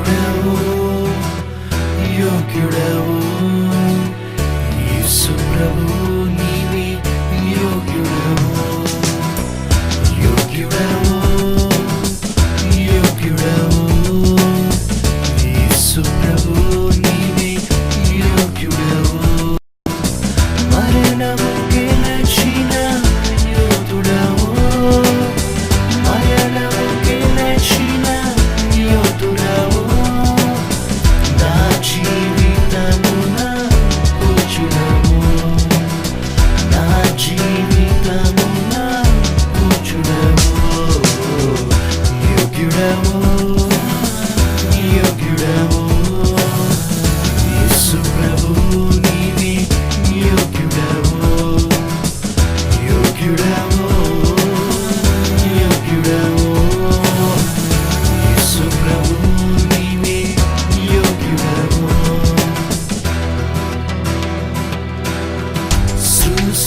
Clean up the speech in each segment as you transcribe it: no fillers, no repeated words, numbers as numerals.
యోగ్యుడవు యోగ్యుడవు యేసు ప్రభు నీవే యోగ్యుడవు యోగ్యుడవు యోగ్యుడవు యేసు ప్రభు నీవే యోగ్యుడవు మరణము గెలచిన యోధుడవు మరణము గెలచిన యోధుడవు నా జీవితమున కూర్చుడవు నా జీవితమున కూర్చుడవు యోగ్యుడవు యోగ్యుడవు యేసు ప్రభు నీవే యోగ్యుడవు యోగ్యుడవు యోగ్యుడవు యేసు ప్రభు నీవే యోగ్యుడవు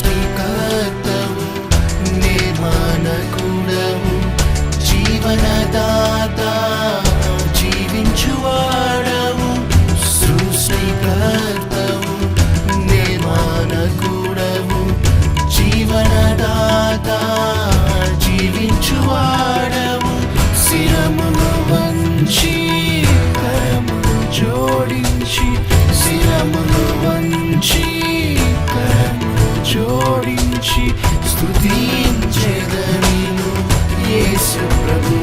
సృష్టికర్తవు నిర్మాణకుడవు జీవనదాత జీవించువాడవు సృష్టికర్తవు నిర్మాణకుడవు జీవనదాత జీవించువాడవు శిరమును వంచి కరమును జోడించి శిరమును వంచి కరమును జోడించి స్తుతించెదనిను యేసు ప్రభు